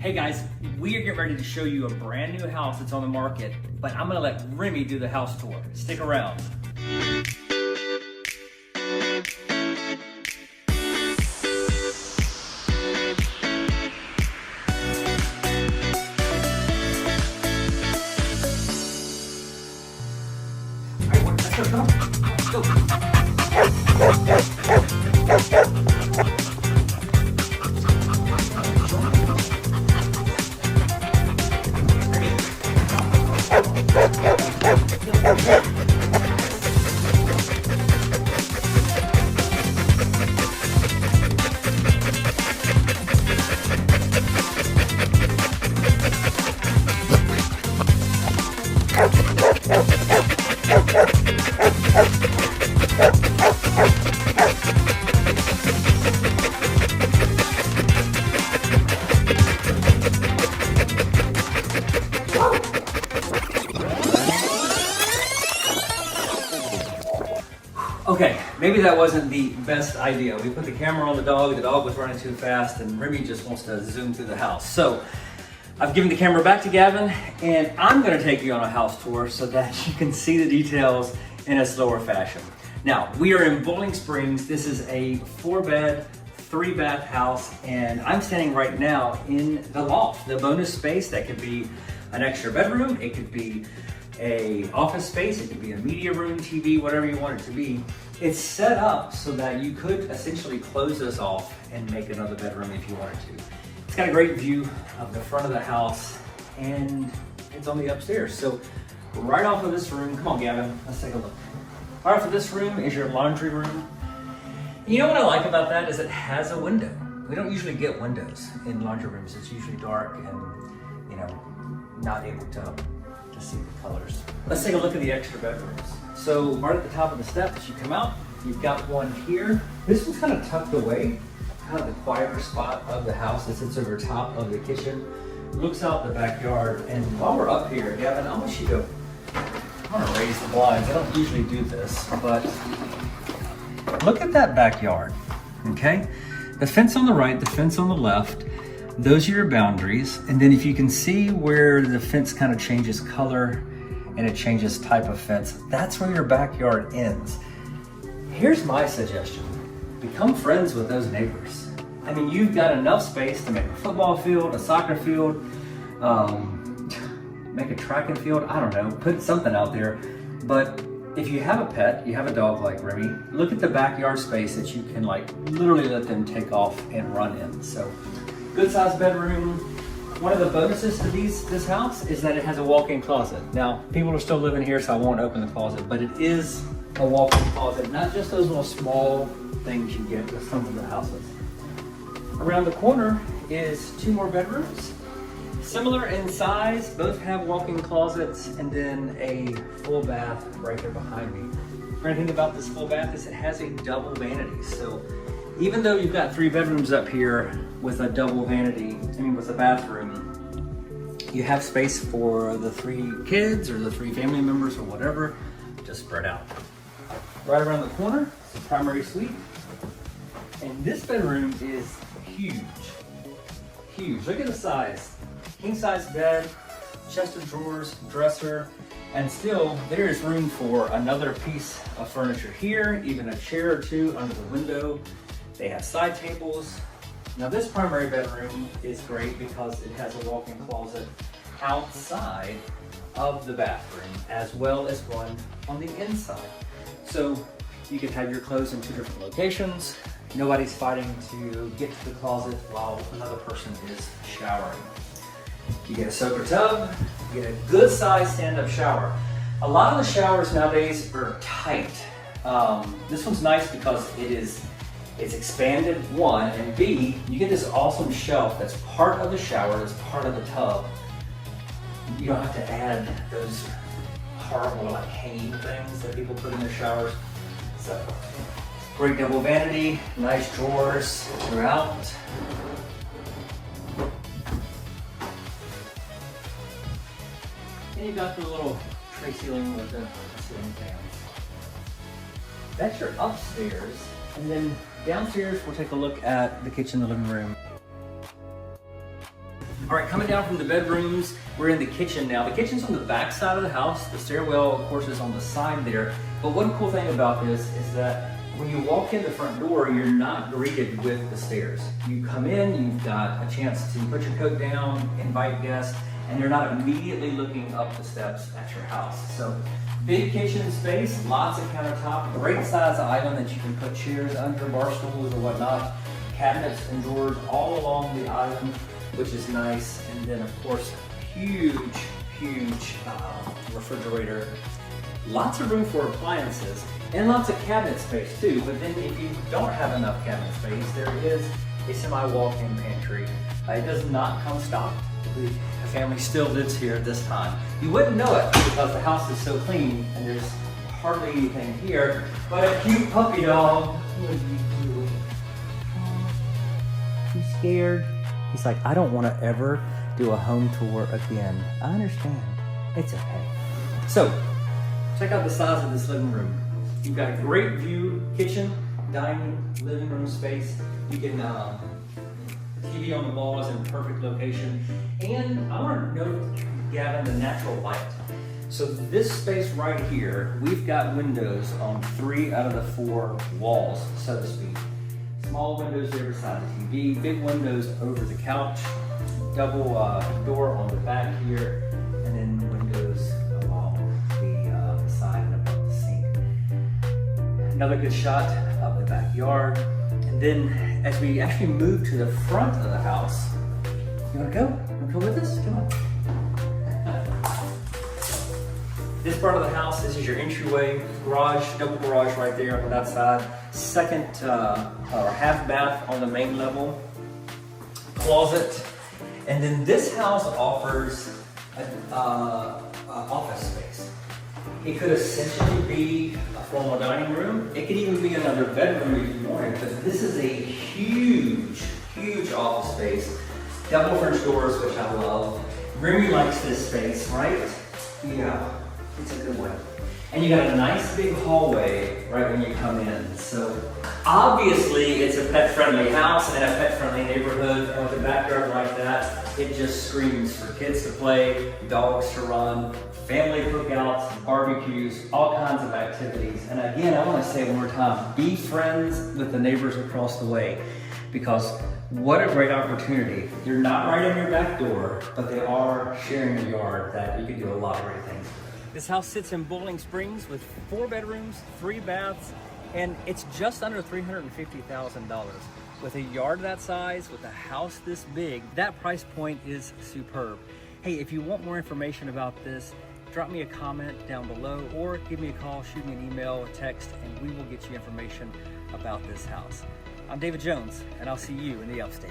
Hey guys, we are getting ready to show you a brand new house that's on the market, but I'm gonna let Remy do the house tour. Stick around. Let's go. Okay, maybe that wasn't the best idea. We put the camera on the dog was running too fast, and Remy just wants to zoom through the house. So I've given the camera back to Gavin, and I'm gonna take you on a house tour so that you can see the details in a slower fashion. Now, we are in Bowling Springs. This is a 4-bed, 3-bath house, and I'm standing right now in the loft, the bonus space that could be an extra bedroom, it could be a office space, it could be a media room, TV, whatever you want it to be. It's set up so that you could essentially close this off and make another bedroom if you wanted to. It's got a great view of the front of the house, and it's on the upstairs. So right off of this room, come on Gavin, let's take a look. Right off of this room is your laundry room. You know what I like about that is it has a window. We don't usually get windows in laundry rooms. It's usually dark and, you know, not able to see the colors. Let's take a look at the extra bedrooms. So right at the top of the steps, as you come out, you've got one here. This one's kind of tucked away, kind of the quieter spot of the house. It sits over top of the kitchen, looks out the backyard. And while we're up here, Gavin, I want you to, I want to raise the blinds. I don't usually do this, but look at that backyard, okay? The fence on the right, the fence on the left, those are your boundaries. And then if you can see where the fence kind of changes color and it changes type of fence, that's where your backyard ends. Here's my suggestion. Become friends with those neighbors. I mean, you've got enough space to make a football field, a soccer field, make a track and field, I don't know, put something out there. But if you have a pet, you have a dog like Remy, look at the backyard space that you can like literally let them take off and run in. So good sized bedroom. One of the bonuses to this house is that it has a walk-in closet. Now, people are still living here, so I won't open the closet, but it is a walk-in closet, not just those little small things you get with some of the houses. Around the corner is 2 more bedrooms. Similar in size, both have walk-in closets, and then a full bath right there behind me. The great thing about this full bath is it has a double vanity. So even though you've got 3 bedrooms up here with a double vanity, with a bathroom, you have space for the 3 kids or the 3 family members or whatever, just spread out. Right around the corner, it's a primary suite. And this bedroom is huge, huge. Look at the size. King size bed, chest of drawers, dresser, and still there is room for another piece of furniture here, even a chair or 2 under the window. They have side tables. Now this primary bedroom is great because it has a walk-in closet outside of the bathroom, as well as one on the inside. So you can have your clothes in 2 different locations. Nobody's fighting to get to the closet while another person is showering. You get a soaker tub, you get a good sized stand-up shower. A lot of the showers nowadays are tight. This one's nice because it's expanded, 1, and B, you get this awesome shelf that's part of the shower, that's part of the tub. You don't have to add those horrible like hanging things that people put in their showers. So, great double vanity, nice drawers throughout. And you got the little tray ceiling with the ceiling fans. That's your upstairs. And then downstairs, we'll take a look at the kitchen, the living room. All right, coming down from the bedrooms, we're in the kitchen now. The kitchen's on the back side of the house. The stairwell, of course, is on the side there. But one cool thing about this is that when you walk in the front door, you're not greeted with the stairs. You come in, you've got a chance to put your coat down, invite guests, and you're not immediately looking up the steps at your house. So big kitchen space, lots of countertop, great size island that you can put chairs under, bar stools or whatnot, cabinets and drawers all along the island, which is nice. And then of course, huge refrigerator. Lots of room for appliances and lots of cabinet space too. But then if you don't have enough cabinet space, there is a semi-walk-in pantry. It does not come stocked. The family still lives here at this time. You wouldn't know it because the house is so clean and there's hardly anything here, but a cute puppy dog. He's scared. He's like, I don't want to ever do a home tour again. I understand. It's okay. So, check out the size of this living room. You've got a great view, kitchen, dining, living room space. You can, TV on the wall is in perfect location. And I want to note, Gavin, the natural light. So this space right here, we've got windows on 3 out of the 4 walls, so to speak. Small windows there beside the TV, big windows over the couch, double door on the back here, and then windows along the side and above the sink. Another good shot of the backyard. And then as we actually move to the front of the house, you wanna go? You wanna go with us? Come on. This part of the house, this is your entryway, garage, double garage right there on that side. Second or half bath on the main level, closet. And then this house offers an office space. It could essentially be a formal dining room. It could even be another bedroom if you wanted, but this is a huge office space. Double French doors, which I love. Remy likes this space, right? Yeah, it's a good one. And you got a nice big hallway right when you come in. So obviously it's a pet-friendly house and a pet-friendly neighborhood. And with a backyard like that, it just screams for kids to play, dogs to run, family cookouts, barbecues, all kinds of activities. And again, I want to say one more time, be friends with the neighbors across the way, because what a great opportunity. You're not right in your back door, but they are sharing a yard that you can do a lot of great things. This house sits in Boiling Springs with 4 bedrooms, 3 baths, and it's just under $350,000. With a yard that size, with a house this big, that price point is superb. Hey, if you want more information about this, drop me a comment down below or give me a call, shoot me an email, a text, and we will get you information about this house. I'm David Jones, and I'll see you in the Upstate.